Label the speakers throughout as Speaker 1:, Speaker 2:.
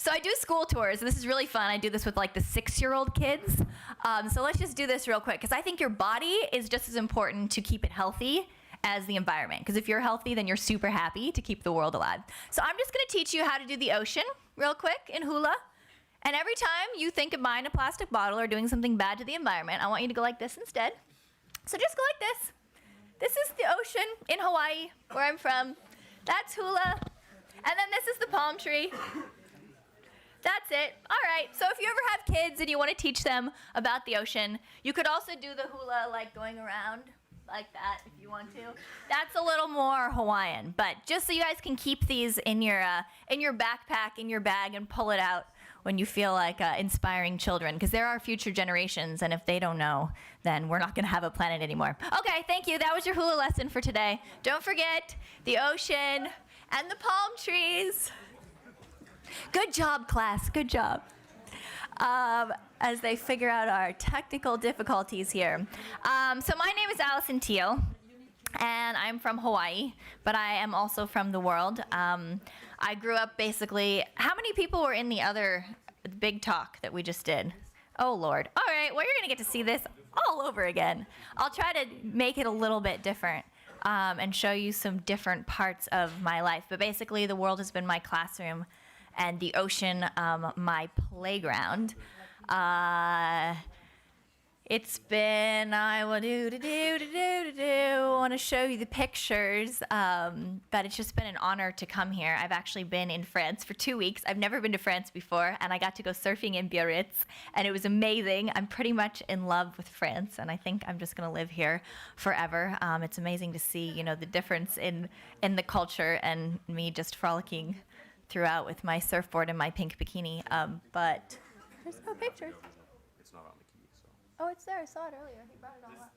Speaker 1: So I do school tours, and this is really fun. I do this with like the 6-year-old kids. So let's just do this real quick, because I think your body is just as important to keep it healthy as the environment. Because if you're healthy, then you're super happy to keep the world alive. So I'm just going to teach you how to do the ocean real quick in hula. And every time you think of buying a plastic bottle or doing something bad to the environment, I want you to go like this instead. So just go like this. This is the ocean in Hawaii, where I'm from. That's hula. And then this is the palm tree. That's it. All right, so if you ever have kids and you want to teach them about the ocean, you could also do the hula like going around like that if you want to. That's a little more Hawaiian, but just so you guys can keep these in your backpack, in your bag, and pull it out when you feel like inspiring children, because there are future generations, and if they don't know, then we're not going to have a planet anymore. Okay, thank you. That was your hula lesson for today. Don't forget the ocean and the palm trees. Good job, class. Good job. As they figure out our technical difficulties here. So my name is Alison Teal, and I'm from Hawaii, but I am also from the world. I grew up basically, how many people were in the other big talk that we just did? Oh, Lord. All right, well, you're going to get to see this all over again. I'll try to make it a little bit different and show you some different parts of my life. But basically, the world has been my classroom, and the ocean, my playground. It's been, I want to show you the pictures, but it's just been an honor to come here. I've actually been in France for 2 weeks. I've never been to France before, and I got to go surfing in Biarritz, and it was amazing. I'm pretty much in love with France, and I think I'm just going to live here forever. It's amazing to see, you know, the difference in the culture, and me just frolicking throughout with my surfboard and my pink bikini, but there's no pictures.
Speaker 2: It's not on the key, so.
Speaker 1: Oh, it's there. I saw it earlier. He brought it all up.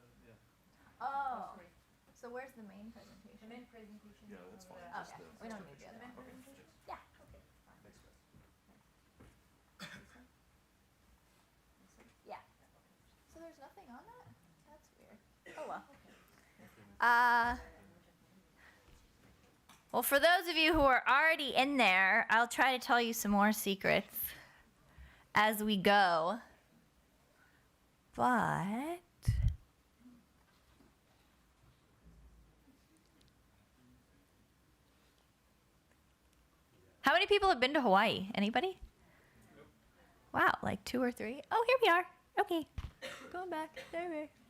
Speaker 1: Oh, so where's the main presentation? The main presentation.
Speaker 2: Yeah, that's fine.
Speaker 1: Okay, we don't need the other one. Yeah. Yeah. So there's nothing on that? That's weird. Oh well. Well, for those of you who are already in there, I'll try to tell you some more secrets as we go. But how many people have been to Hawaii? Anybody? Wow, like 2 or 3? Oh, here we are. Okay. Going back.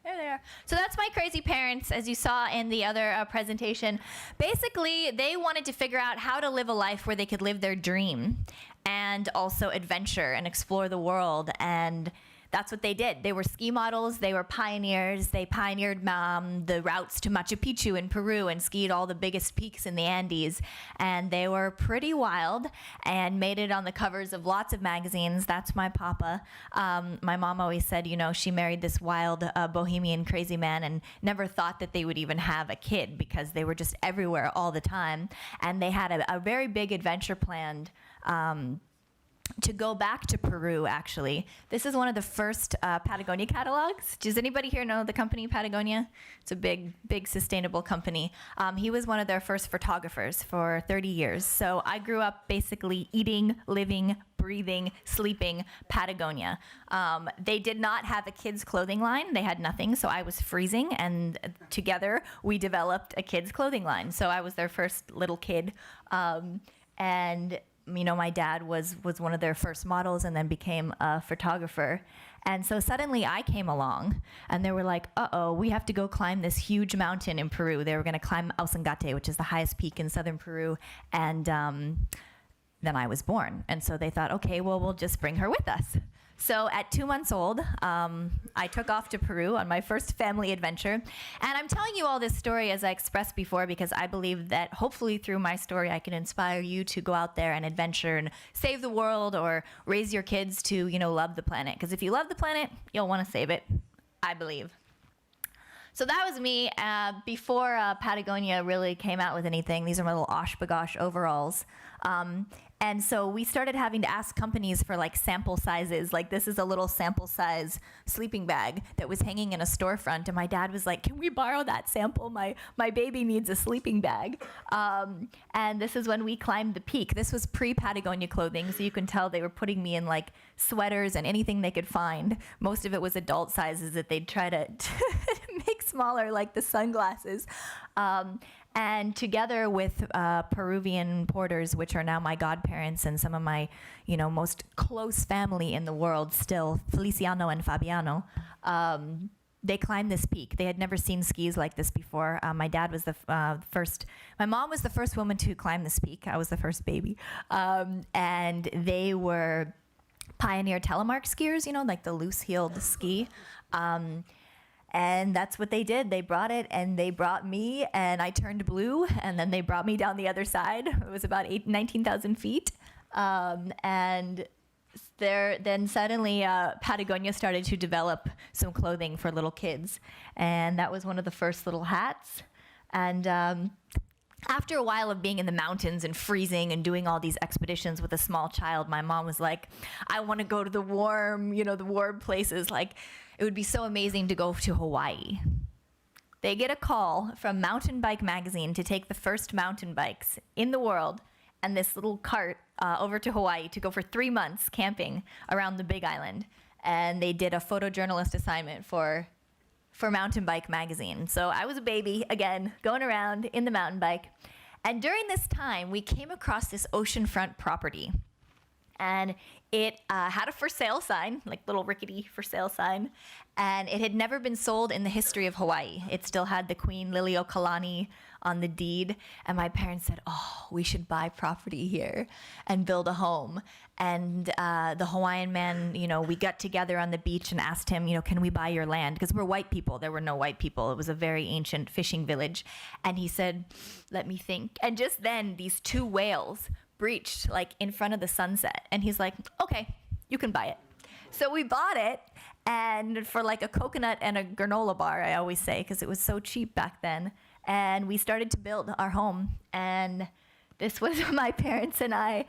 Speaker 1: There they are. So that's my crazy parents, as you saw in the other presentation. Basically, they wanted to figure out how to live a life where they could live their dream and also adventure and explore the world, and that's what they did. They were ski models, they were pioneers, they pioneered the routes to Machu Picchu in Peru and skied all the biggest peaks in the Andes. And they were pretty wild and made it on the covers of lots of magazines. That's my papa. My mom always said, you know, she married this wild bohemian crazy man and never thought that they would even have a kid because they were just everywhere all the time. And they had a very big adventure planned to go back to Peru, actually. This is one of the first Patagonia catalogs. Does anybody here know the company Patagonia? It's a big sustainable company. He was one of their first photographers for 30 years. So I grew up basically eating, living, breathing, sleeping Patagonia. They did not have a kids' clothing line. They had nothing, so I was freezing, and together we developed a kids' clothing line. So I was their first little kid, and you know, my dad was one of their first models and then became a photographer. And so suddenly I came along and they were like, uh-oh, we have to go climb this huge mountain in Peru. They were going to climb Ausangate, which is the highest peak in southern Peru. And then I was born. And so they thought, okay, well, we'll just bring her with us. So at 2 months old, I took off to Peru on my first family adventure. And I'm telling you all this story, as I expressed before, because I believe that hopefully through my story I can inspire you to go out there and adventure and save the world or raise your kids to, you know, love the planet. Because if you love the planet, you'll want to save it, I believe. So that was me before Patagonia really came out with anything. These are my little Oshkosh overalls. And so we started having to ask companies for like sample sizes. Like, this is a little sample size sleeping bag that was hanging in a storefront. And my dad was like, can we borrow that sample? My baby needs a sleeping bag. And this is when we climbed the peak. This was pre-Patagonia clothing, so you can tell they were putting me in like sweaters and anything they could find. Most of it was adult sizes that they'd try to make smaller, like the sunglasses. And together with Peruvian porters, which are now my godparents and some of my, most close family in the world still, Feliciano and Fabiano, they climbed this peak. They had never seen skis like this before. My dad was the first. My mom was the first woman to climb this peak. I was the first baby. And they were pioneer telemark skiers, like the loose-heeled ski. And that's what they did. They brought it, and they brought me, and I turned blue, and then they brought me down the other side. It was about 19,000 feet. And then suddenly Patagonia started to develop some clothing for little kids. And that was one of the first little hats. And after a while of being in the mountains and freezing and doing all these expeditions with a small child, my mom was like, I want to go to the warm places. Like, it would be so amazing to go to Hawaii. They get a call from Mountain Bike Magazine to take the first mountain bikes in the world and this little cart over to Hawaii to go for 3 months camping around the Big Island. And they did a photojournalist assignment for Mountain Bike Magazine. So I was a baby, again, going around in the mountain bike. And during this time, we came across this oceanfront property. And it had a for sale sign, like little rickety for sale sign, and it had never been sold in the history of Hawaii. It still had the Queen Liliuokalani on the deed, and my parents said, oh, we should buy property here and build a home. And the Hawaiian man, we got together on the beach and asked him, can we buy your land? Because we're white people. There were no white people. It was a very ancient fishing village. And he said, let me think. And just then, these 2 whales breached like in front of the sunset, and he's like, okay, you can buy it. So we bought it, and for like a coconut and a granola bar, I always say, because it was so cheap back then, and we started to build our home. And this was my parents and I.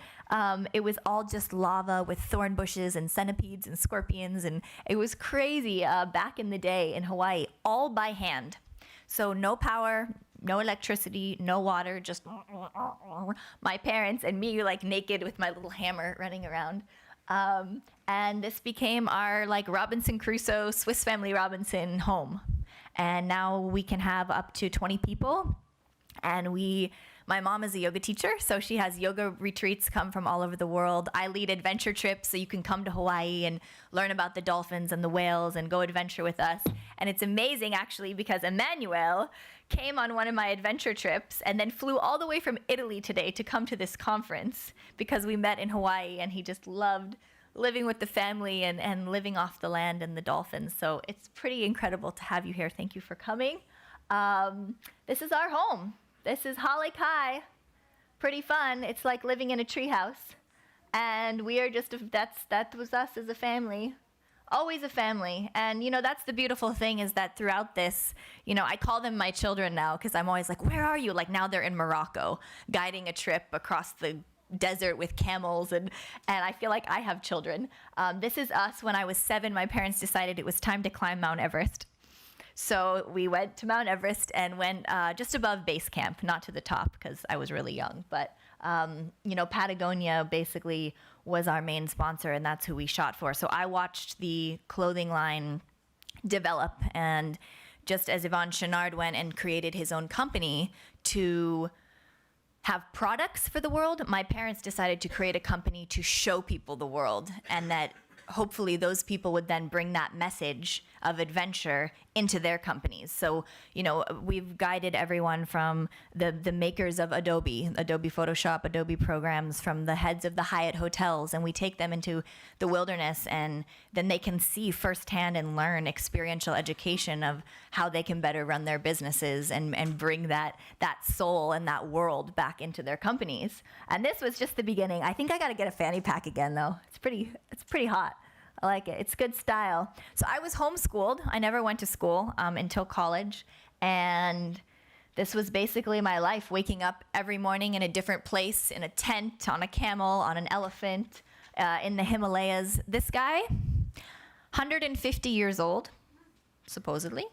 Speaker 1: It was all just lava with thorn bushes and centipedes and scorpions, and it was crazy back in the day in Hawaii, all by hand. So no power, no electricity, no water, just my parents and me like naked with my little hammer running around. And this became our like Robinson Crusoe, Swiss Family Robinson home. And now we can have up to 20 people. And my mom is a yoga teacher, so she has yoga retreats come from all over the world. I lead adventure trips, so you can come to Hawaii and learn about the dolphins and the whales and go adventure with us. And it's amazing, actually, because Emmanuel came on one of my adventure trips and then flew all the way from Italy today to come to this conference because we met in Hawaii, and he just loved living with the family and living off the land and the dolphins. So it's pretty incredible to have you here. Thank you for coming. This is our home. This is Hale Kai. Pretty fun. It's like living in a treehouse. And we are just, that was us as a family. Always a family. And, that's the beautiful thing is that throughout this, I call them my children now because I'm always like, where are you? Like now they're in Morocco, guiding a trip across the desert with camels. And I feel like I have children. This is us. When I was 7, my parents decided it was time to climb Mount Everest. So we went to Mount Everest and went just above base camp, not to the top because I was really young. But, Patagonia basically was our main sponsor, and that's who we shot for. So I watched the clothing line develop. And just as Yvon Chouinard went and created his own company to have products for the world, my parents decided to create a company to show people the world, and that hopefully those people would then bring that message of adventure into their companies. So, we've guided everyone from the makers of Adobe Photoshop, Adobe programs, from the heads of the Hyatt hotels, and we take them into the wilderness, and then they can see firsthand and learn experiential education of how they can better run their businesses and bring that soul and that world back into their companies. And this was just the beginning. I think I got to get a fanny pack again, though. It's pretty hot. I like it. It's good style. So I was homeschooled. I never went to school until college. And This was basically my life, waking up every morning in a different place, in a tent, on a camel, on an elephant, in the Himalayas. This guy, 150 years old, supposedly.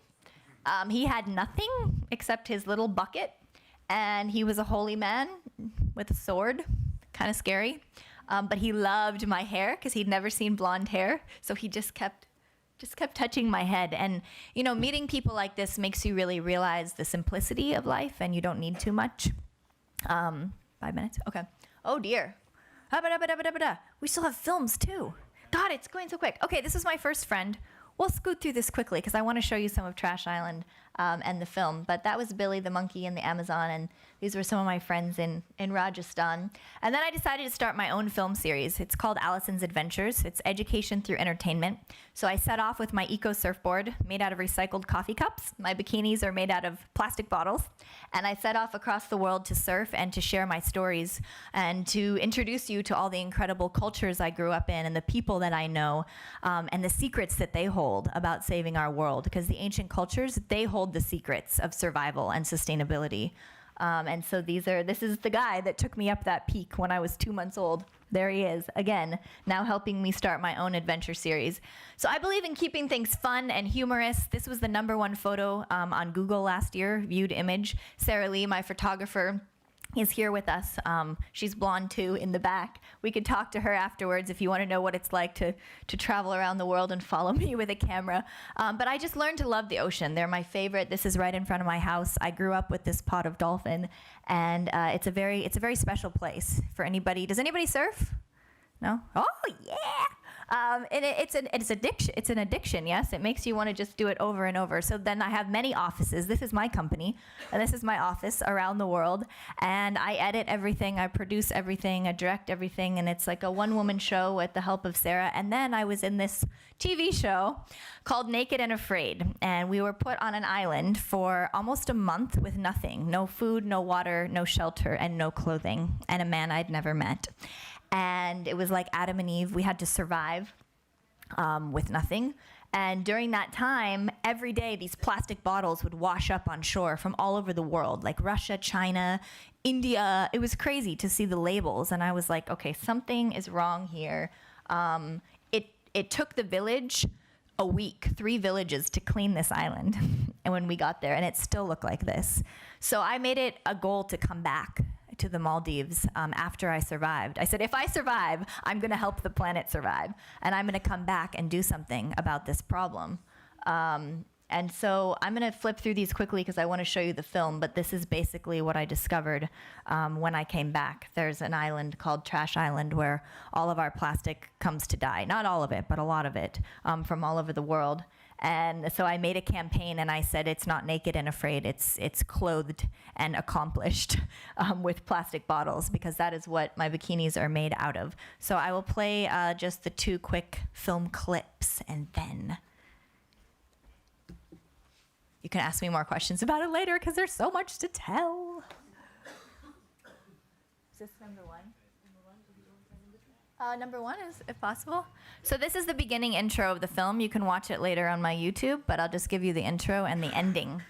Speaker 1: He had nothing except his little bucket, and he was a holy man with a sword, kind of scary. But he loved my hair because he'd never seen blonde hair, so he just kept touching my head. And meeting people like this makes you really realize the simplicity of life, and you don't need too much. 5 minutes? Okay. Oh dear. We still have films too. God, it's going so quick. Okay, this is my first friend. We'll scoot through this quickly because I want to show you some of Trash Island and the film. But that was Billy the monkey in the Amazon, and these were some of my friends in Rajasthan. And then I decided to start my own film series. It's called Alison's Adventures. It's education through entertainment. So I set off with my eco surfboard made out of recycled coffee cups. My bikinis are made out of plastic bottles. And I set off across the world to surf and to share my stories and to introduce you to all the incredible cultures I grew up in and the people that I know and the secrets that they hold about saving our world. Because the ancient cultures, they hold the secrets of survival and sustainability. And so this is the guy that took me up that peak when I was 2 months old. There he is, again, now helping me start my own adventure series. So I believe in keeping things fun and humorous. This was the #1 photo on Google last year, viewed image. Sarah Lee, my photographer, is here with us. She's blonde too in the back. We could talk to her afterwards if you want to know what it's like to travel around the world and follow me with a camera. But I just learned to love the ocean. They're my favorite. This is right in front of my house. I grew up with this pot of dolphin, and it's a very special place for anybody. Does anybody surf? No? Oh yeah. And it's an addiction, yes? It makes you want to just do it over and over. So then I have many offices. This is my company, and this is my office around the world. And I edit everything, I produce everything, I direct everything, and it's like a one-woman show with the help of Sarah. And then I was in this TV show called Naked and Afraid. And we were put on an island for almost a month with nothing. No food, no water, no shelter, and no clothing. And a man I'd never met. And it was like Adam and Eve. We had to survive with nothing. And during that time, every day these plastic bottles would wash up on shore from all over the world, like Russia, China, India. It was crazy to see the labels. And I was like, okay, something is wrong here. It took the village a week, 3 villages to clean this island. And when we got there, and it still looked like this. So I made it a goal to come back to the Maldives after I survived. I said, if I survive, I'm going to help the planet survive, and I'm going to come back and do something about this problem. And so I'm going to flip through these quickly because I want to show you the film, but this is basically what I discovered when I came back. There's an island called Trash Island where all of our plastic comes to die. Not all of it, but a lot of it from all over the world. And so I made a campaign, and I said it's not naked and afraid, it's clothed and accomplished with plastic bottles, because that is what my bikinis are made out of. So I will play just the 2 quick film clips, and then you can ask me more questions about it later, because there's so much to tell. Is this #1? #1 is, if possible. So this is the beginning intro of the film. You can watch it later on my YouTube, but I'll just give you the intro and the ending.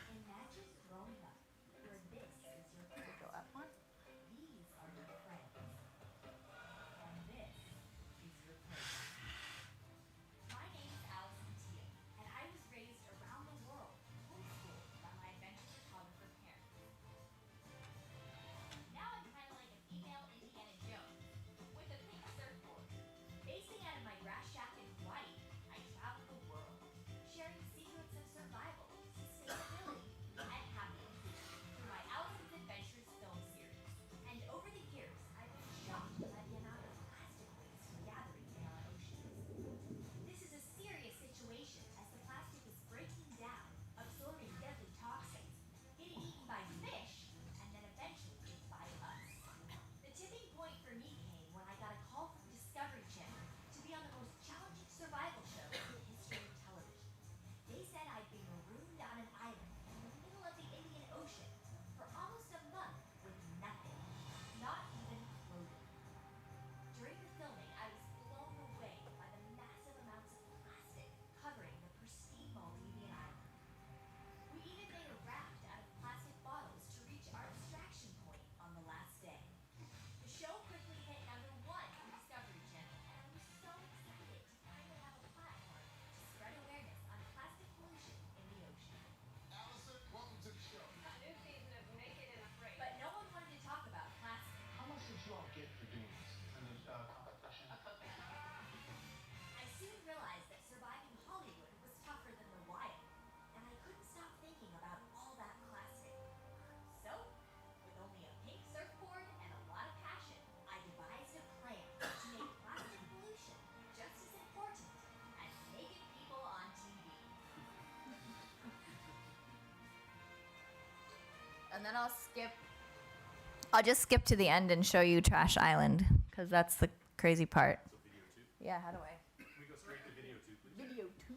Speaker 1: And then I'll just skip to the end and show you Trash Island, because that's the crazy part.
Speaker 2: So video two.
Speaker 1: Yeah, how do I?
Speaker 2: We go straight to video two, please.
Speaker 1: Video 2.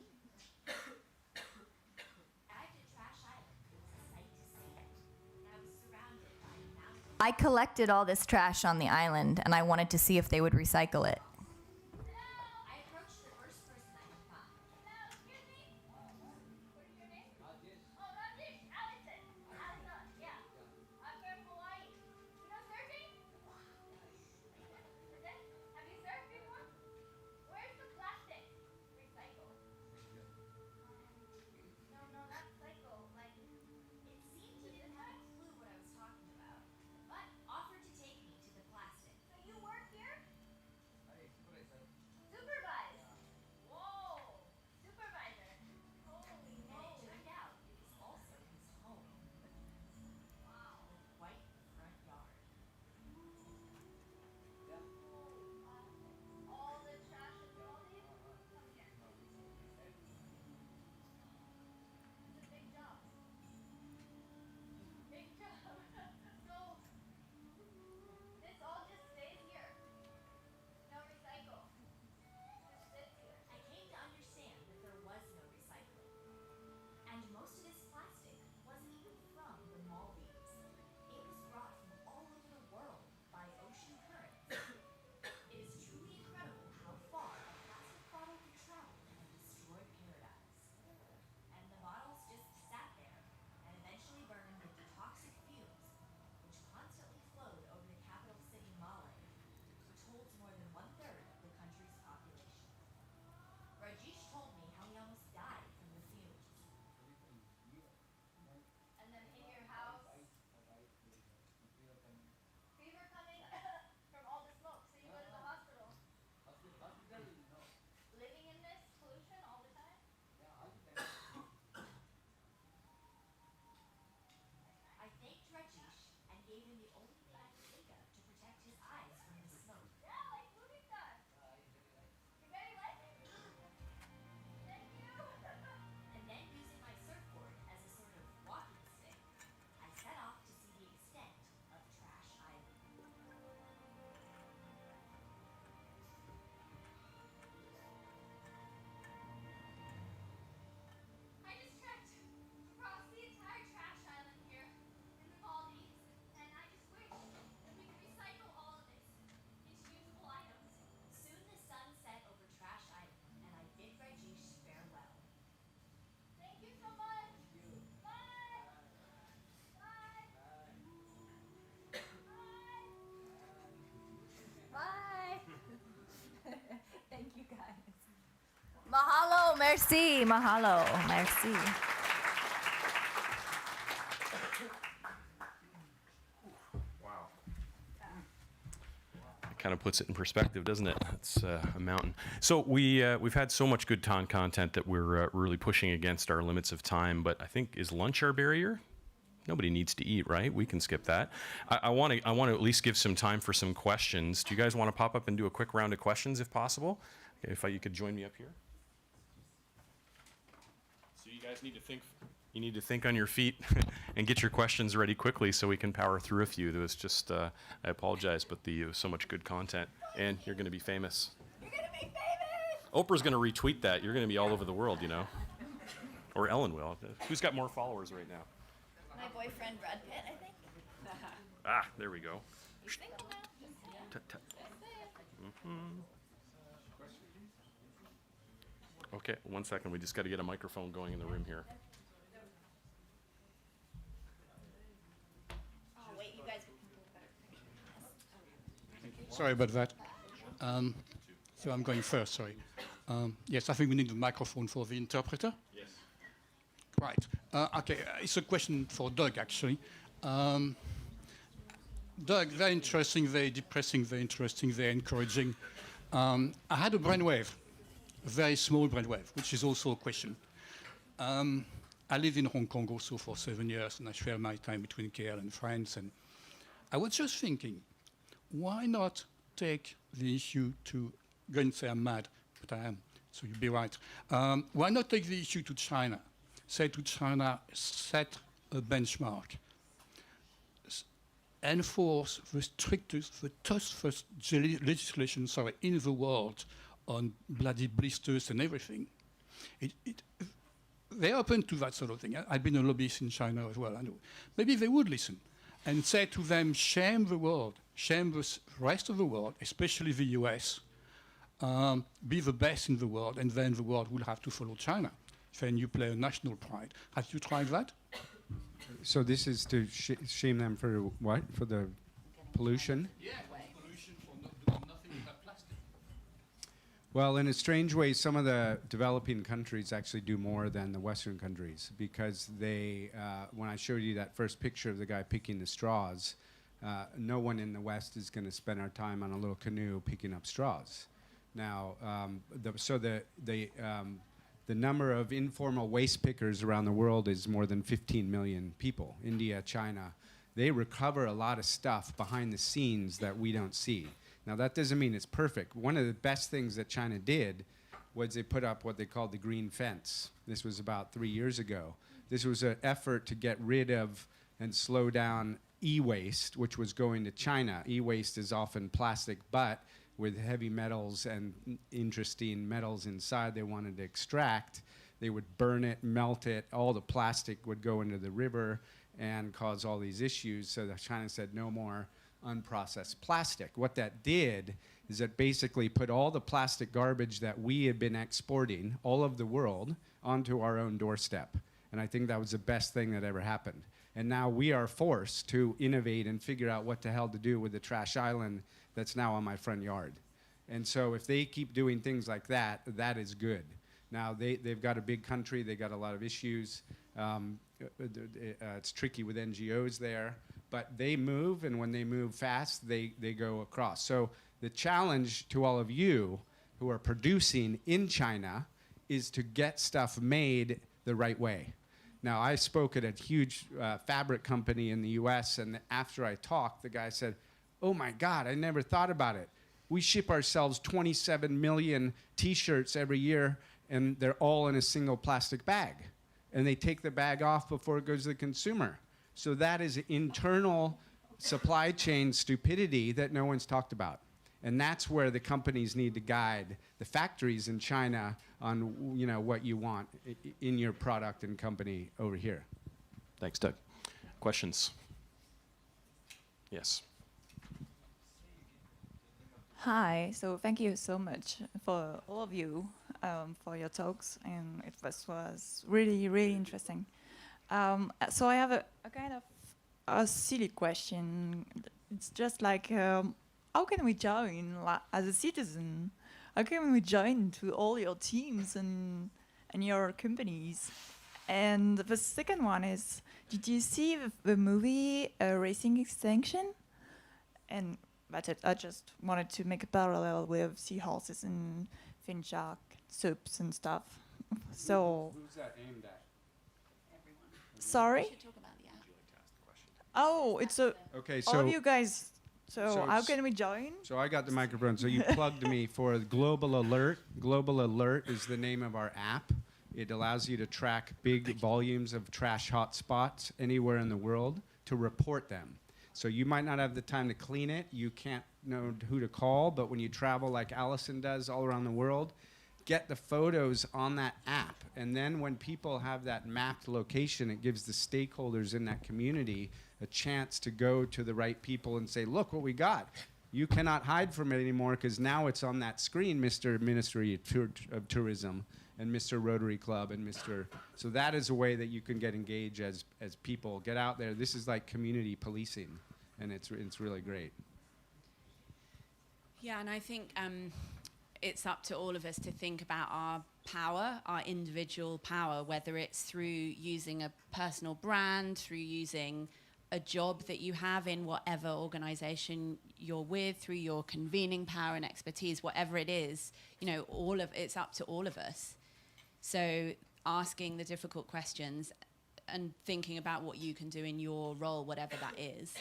Speaker 1: I collected all this trash on the island, and I wanted to see if they would recycle it.
Speaker 3: I approached the first person I could find.
Speaker 1: Hello, excuse me. What is your name? Oh, Rajesh. Alison. Alison, yeah. I'm from Hawaii. You know surfing? Is it? Have you surfed before? Where's the plastic? Recycle. No, not cycle. Like,
Speaker 3: It seemed he didn't have a clue what I was talking about, but offered to take me to the plastic.
Speaker 1: so you work here? Supervise. Whoa. Supervisor. Holy
Speaker 3: And it
Speaker 1: moly.
Speaker 3: turned out it was also his home.
Speaker 1: Wow.
Speaker 3: With quite the front yard.
Speaker 1: All the trash and trolleys? Come here. It's a big job. Big job. So, this all just stays here. No recycle. Just sits here.
Speaker 3: I came to understand that there was no recycling. And most of this plastic wasn't even from the Maldives. It was brought from all over the world by ocean currents. It is truly incredible how far a plastic bottle could travel and destroy paradise. And the bottles just sat there and eventually burned with the toxic fumes, which constantly flowed over the capital city, Male, which holds more than 1/3 of the country's population. Rajesh told me how he almost died from the fumes.
Speaker 1: And then in your house, fever coming from all the smoke. So you go to the hospital. Living in this pollution all the time?
Speaker 3: I thanked Rajesh and gave him the only thing I could think of to protect his eyes from the smoke.
Speaker 1: Yeah, like movie stars. You very like it? Thank you.
Speaker 3: And then using my surfboard as a sort of walking stick, I set off to see the extent of Trash Island.
Speaker 1: I just trekked across the entire trash island here in the Maldives, and I just wish that we could recycle all of this into usable items.
Speaker 3: Soon the sun set over Trash Island, and I bid Rajesh farewell.
Speaker 1: Thank you so much. Bye. Bye. Bye. Thank you guys. Mahalo, merci, mahalo, merci.
Speaker 2: Wow. It kind of puts it in perspective, doesn't it? It's a mountain. So we've had so much good content that we're really pushing against our limits of time. But I think, is lunch our barrier? Nobody needs to eat, right? We can skip that. I want to at least give some time for some questions. Do you guys want to pop up and do a quick round of questions, if possible? If you could join me up here. So you guys need to think. You need to think on your feet and get your questions ready quickly so we can power through a few. There was just, I apologize, but there was so much good content, and you're going to be famous.
Speaker 1: You're gonna be famous.
Speaker 2: Oprah's going to retweet that. You're going to be all over the world, you know. Or Ellen will. Who's got more followers right now?
Speaker 1: My boyfriend Brad Pitt, I think.
Speaker 2: Ah, there we go.
Speaker 1: He's single now. Just
Speaker 2: Tut, tut. Okay, 1 second. We just got to get a microphone going in the room here.
Speaker 1: Oh wait, you guys can do a better picture.
Speaker 4: Sorry about that. So I'm going first, sorry. Yes, I think we need a microphone for the interpreter.
Speaker 2: Yes.
Speaker 4: Right. Okay, it's a question for Doug, actually. Doug, very interesting, very depressing, very interesting, very encouraging. I had a brainwave, a very small brainwave, which is also a question. I lived in Hong Kong also for 7 years, and I share my time between KL and France. And I was just thinking, why not take the issue to, I'm going to say I'm mad, but I am, so you'll be right. Why not take the issue to China? Say to China, set a benchmark. enforce the strictest, the toughest legislation, in the world on bloody blisters and everything. They're open to that sort of thing. I've been a lobbyist in China as well, I know. Maybe they would listen and say to them, shame the world, shame the rest of the world, especially the US, be the best in the world, and then the world will have to follow China. Then you play a national pride. Have you tried that?
Speaker 5: So this is to shame them for what? For the pollution?
Speaker 4: Yeah, pollution for doing nothing but plastic.
Speaker 5: Well, in a strange way, some of the developing countries actually do more than the Western countries because they, when I showed you that first picture of the guy picking the straws, no one in the West is going to spend our time on a little canoe picking up straws. Now, the number of informal waste pickers around the world is more than 15 million people. India, China, they recover a lot of stuff behind the scenes that we don't see. Now, that doesn't mean it's perfect. One of the best things that China did was they put up what they called the green fence. This was about 3 years ago. This was an effort to get rid of and slow down e-waste, which was going to China. E-waste is often plastic, but with heavy metals and interesting metals inside they wanted to extract. They would burn it, melt it, all the plastic would go into the river and cause all these issues. So China said no more unprocessed plastic. What that did is it basically put all the plastic garbage that we had been exporting all over the world onto our own doorstep. And I think that was the best thing that ever happened. And now we are forced to innovate and figure out what the hell to do with the trash island that's now on my front yard. And so if they keep doing things like that, that is good. Now, they've got a big country. They've got a lot of issues. It's tricky with NGOs there. But they move, and when they move fast, they go across. So the challenge to all of you who are producing in China is to get stuff made the right way. Now, I spoke at a huge fabric company in the US, and after I talked, the guy said, oh my God, I never thought about it. We ship ourselves 27 million T-shirts every year, and they're all in a single plastic bag. And they take the bag off before it goes to the consumer. So that is internal supply chain stupidity that no one's talked about. And that's where the companies need to guide the factories in China on what you want in your product and company over here.
Speaker 2: Thanks, Doug. Questions? Yes.
Speaker 6: Hi, so thank you so much for all of you for your talks, and it was really, really interesting. So I have a kind of a silly question. It's just like, how can we join as a citizen? How can we join to all your teams and your companies? And the second one is, did you see the movie Racing Extinction? And that's it. I just wanted to make a parallel with seahorses and fin shark soups and stuff. So.
Speaker 5: Who's that aimed at?
Speaker 6: Sorry? Oh, it's a.
Speaker 5: Okay,
Speaker 6: all of you guys. So how
Speaker 5: s-
Speaker 6: can we join?
Speaker 5: So I got the microphone. So you plugged me for Global Alert. Global Alert is the name of our app. It allows you to track big volumes of trash hotspots anywhere in the world to report them. So you might not have the time to clean it. You can't know who to call. But when you travel like Alison does all around the world, get the photos on that app. And then when people have that mapped location, it gives the stakeholders in that community a chance to go to the right people and say, look what we got. You cannot hide from it anymore because now it's on that screen, Mr. Ministry of Tourism and Mr. Rotary Club and Mr. So that is a way that you can get engaged as people. Get out there. This is like community policing, and it's really great.
Speaker 7: Yeah, and I think it's up to all of us to think about our power, our individual power, whether it's through using a personal brand, through using a job that you have in whatever organization you're with, through your convening power and expertise, whatever it is, it's up to all of us. So asking the difficult questions and thinking about what you can do in your role, whatever that is.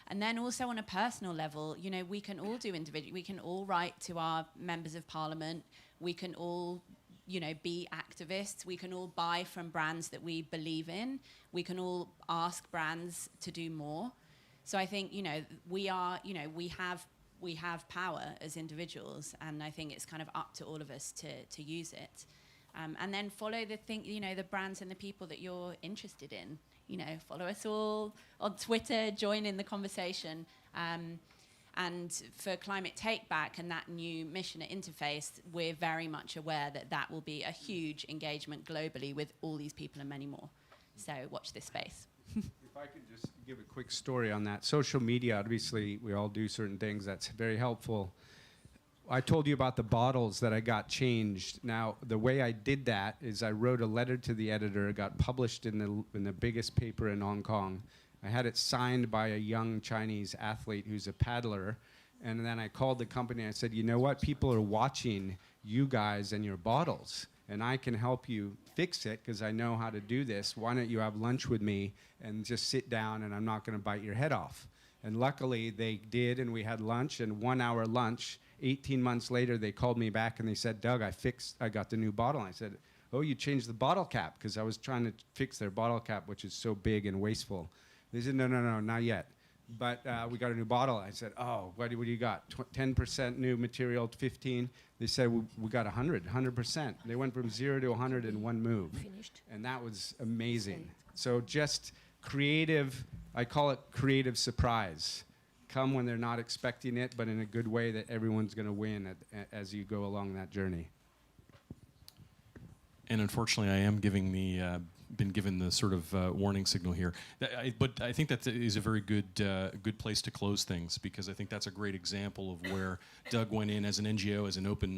Speaker 7: And then also on a personal level, we can all do individual. We can all write to our members of parliament. We can all, be activists. We can all buy from brands that we believe in. We can all ask brands to do more. So I think, we have power as individuals, and I think it's kind of up to all of us to use it. And then follow the brands and the people that you're interested in. Follow us all on Twitter, join in the conversation. And for Climate Take Back and that new mission at Interface, we're very much aware that will be a huge engagement globally with all these people and many more. So watch this space.
Speaker 5: If I could just give a quick story on that. Social media, obviously, we all do certain things. That's very helpful. I told you about the bottles that I got changed. Now, the way I did that is I wrote a letter to the editor. It got published in the biggest paper in Hong Kong. I had it signed by a young Chinese athlete who's a paddler. And then I called the company and I said, you know what? People are watching you guys and your bottles. And I can help you fix it because I know how to do this. Why don't you have lunch with me and just sit down and I'm not going to bite your head off? And luckily they did, and we had lunch, and 1 hour lunch. 18 months later, they called me back and they said, Doug, I got the new bottle. And I said, oh, you changed the bottle cap, because I was trying to fix their bottle cap, which is so big and wasteful. They said, no, not yet. But we got a new bottle. I said, oh, what do you got? 10% new material, 15. They said, we got 100%. They went from 0 to 100 in one move.
Speaker 1: Finished.
Speaker 5: And that was amazing. So just creative, I call it creative surprise. Come when they're not expecting it, but in a good way that everyone's going to win as you go along that journey.
Speaker 2: And unfortunately, I am been given the sort of warning signal here. But I think that is a very good place to close things, because I think that's a great example of where Doug went in as an NGO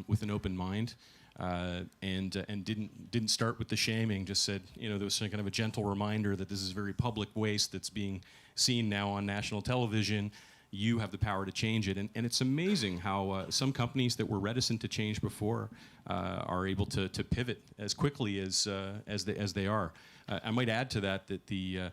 Speaker 2: with an open mind, and didn't start with the shaming. Just said, there was some kind of a gentle reminder that this is very public waste that's being seen now on national television. You have the power to change it. And it's amazing how some companies that were reticent to change before are able to pivot as quickly as they are. I might add to that the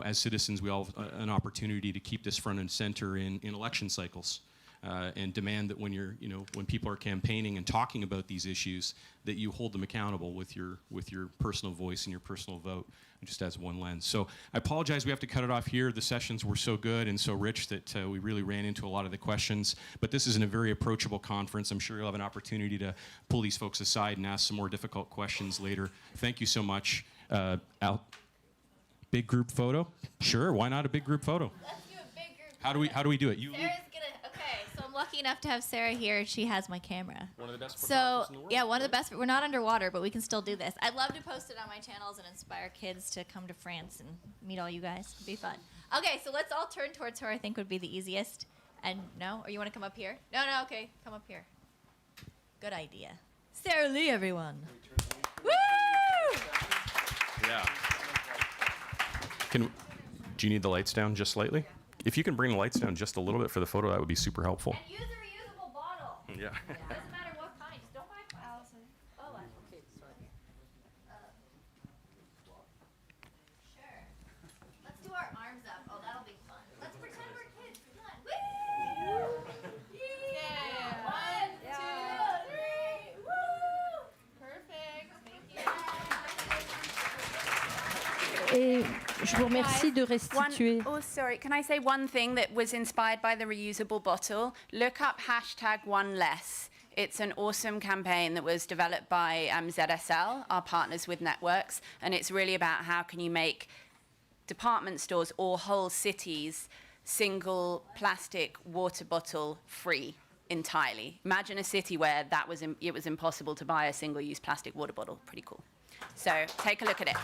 Speaker 2: as citizens, we all have an opportunity to keep this front and center in election cycles. And demand that when people are campaigning and talking about these issues, that you hold them accountable with your personal voice and your personal vote, just as one lens. So I apologize, we have to cut it off here. The sessions were so good and so rich that we really ran into a lot of the questions. But this isn't a very approachable conference. I'm sure you'll have an opportunity to pull these folks aside and ask some more difficult questions later. Thank you so much. Al, big group photo? Sure, why not a big group photo?
Speaker 1: Let's do a big group.
Speaker 2: How do we do it? You.
Speaker 1: So I'm lucky enough to have Sarah here. She has my camera.
Speaker 2: One of the best
Speaker 1: So
Speaker 2: photographers in the world.
Speaker 1: yeah, one of the best. We're not underwater, but we can still do this. I'd love to post it on my channels and inspire kids to come to France and meet all you guys. It'd be fun. Okay, so let's all turn towards her. I think would be the easiest. And no, or you want to come up here? No, okay, come up here. Good idea. Sarah Lee, everyone. Woo!
Speaker 2: Yeah. Do you need the lights down just slightly? If you can bring the lights down just a little bit for the photo, that would be super helpful.
Speaker 1: And use a reusable bottle.
Speaker 2: Yeah.
Speaker 1: Doesn't matter what kind. Just don't buy Alison. Oh, okay, sorry. Sure. Let's do our arms up. Oh, that'll be fun. Let's pretend we're kids. Come on. Woo! Yeah. 1, 2, 3. Woo! Perfect. Thank you.
Speaker 8: Et je vous remercie de restituer.
Speaker 7: Oh, sorry. Can I say one thing that was inspired by the reusable bottle? Look up #OneLess. It's an awesome campaign that was developed by ZSL, our partners with networks, and it's really about how can you make department stores or whole cities single plastic water bottle free entirely. Imagine a city where it was impossible to buy a single-use plastic water bottle. Pretty cool. So take a look at it.